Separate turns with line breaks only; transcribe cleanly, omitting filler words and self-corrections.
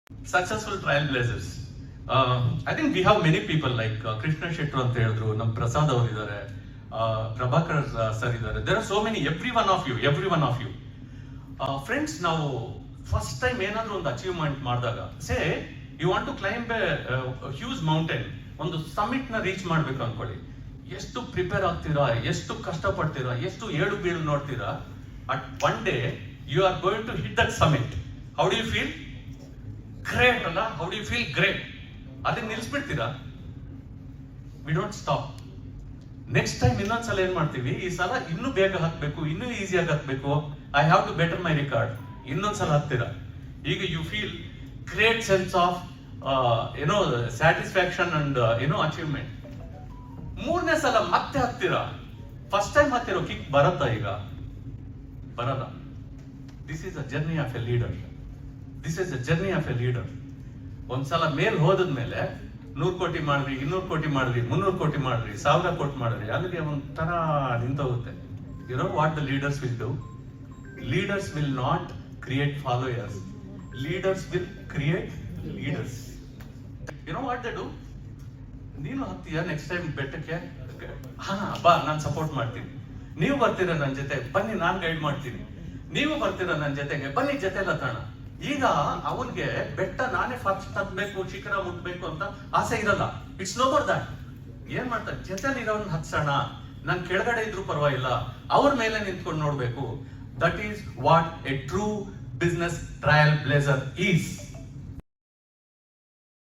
Successful trailblazers. I think we have many people like Krishna Shetru ಅಂತ ಹೇಳಿದ್ರು, ನಮ್ಮ ಪ್ರಸಾದ್ ಅವರು ಇದ್ದಾರೆ, ಪ್ರಭಾಕರ್ ಸರ್ ಇದ್ದಾರೆ. There are so many, every one of you. Friends, ನಾವು ಫಸ್ಟ್ ಟೈಮ್ ಏನಾದ್ರೂ ಒಂದು ಅಚೀವ್ಮೆಂಟ್ ಮಾಡಿದಾಗ, say you want to climb a huge mountain, ಒಂದು ಸಮಿಟ್ ನ ರೀಚ್ ಮಾಡ್ಬೇಕು ಅನ್ಕೊಳ್ಳಿ. ಎಷ್ಟು ಪ್ರಿಪೇರ್ ಆಗ್ತೀರಾ, ಎಷ್ಟು ಕಷ್ಟಪಡ್ತೀರಾ, ಎಷ್ಟು ಏಳು ಬೀಳು ನೋಡ್ತೀರಾ. At one day you are going to hit that summit. How do you feel? Great ಅಲ್ಲ? How do you feel? Great. ಅದನ್ನ ನಿಲ್ಸ್ಬಿಡ್ತೀರಾ? We don't stop. Next time ಇನ್ನೊಂದ್ಸಲ ಏನ್ ಮಾಡ್ತೀವಿ, ಈ ಸಲ ಇನ್ನೂ ಬೇಗ ಹಾಕ್ಬೇಕು, ಇನ್ನೂ ಈಸಿಯಾಗಿ ಹಾಕ್ಬೇಕು, I have to better my record. ಇನ್ನೊಂದ್ಸಲ ಹಾಕ್ತೀರಾ. ಈಗ you feel great sense of satisfaction and achievement. ಮೂರನೇ ಸಲ ಮತ್ತೆ ಹಾಕ್ತೀರಾ. ಫಸ್ಟ್ ಟೈಮ್ ಹಾಕ್ತಿರೋ ಕಿಕ್ ಬರತ್ತಾ? ಈಗ ಬರಲ್ಲ. This is a journey of A leader. ಒಂದ್ಸಲ ಮೇಲ್ ಹೋದ್ಮೇಲೆ 100 ಕೋಟಿ ಮಾಡ್ರಿ, 200 ಕೋಟಿ ಮಾಡ್ರಿ, 300 ಕೋಟಿ ಮಾಡ್ರಿ, 1000 ಕೋಟಿ ಮಾಡ್ರಿ, ಅಲ್ಲಿಗೆ ಒಂಥರ ನಿಂತೋಗುತ್ತೆ. You know what the leaders will do? Leaders will not create followers. Leaders will create leaders. You know what they do? ನೀನು ಹತ್ತೀಯ ನೆಕ್ಸ್ಟ್ ಟೈಮ್ ಬೆಟ್ಟಕ್ಕೆ, ಹಾ ಬಾ ನಾನು ಸಪೋರ್ಟ್ ಮಾಡ್ತೀನಿ. ನೀವು ಬರ್ತೀರಾ ನನ್ನ ಜೊತೆ, ಬನ್ನಿ ನಾನು ಗೈಡ್ ಮಾಡ್ತೀನಿ. ನೀವು ಬರ್ತೀರಾ ನನ್ನ ಜೊತೆಗೆ, ಬನ್ನಿ ಜೊತೆ ಲತಾಣ. ಈಗ ಅವನ್ಗೆ ಬೆಟ್ಟ ನಾನೇ ಫಸ್ಟ್ ಹತ್ಬೇಕು, ಶಿಖರ ಮುಟ್ಬೇಕು ಅಂತ ಆಸೆ ಇರಲ್ಲ. It's no more that. ಏನ್ ಮಾಡ್ತಾರೆ, ಜೊತೆಲಿ ಇರೋನ್ ಹತ್ಸೋಣ, ನಾನು ಕೆಳಗಡೆ ಇದ್ರು ಪರವಾಗಿಲ್ಲ, ಅವ್ರ ಮೇಲೆ ನಿಂತ್ಕೊಂಡು ನೋಡ್ಬೇಕು. That is what a true business trailblazer is.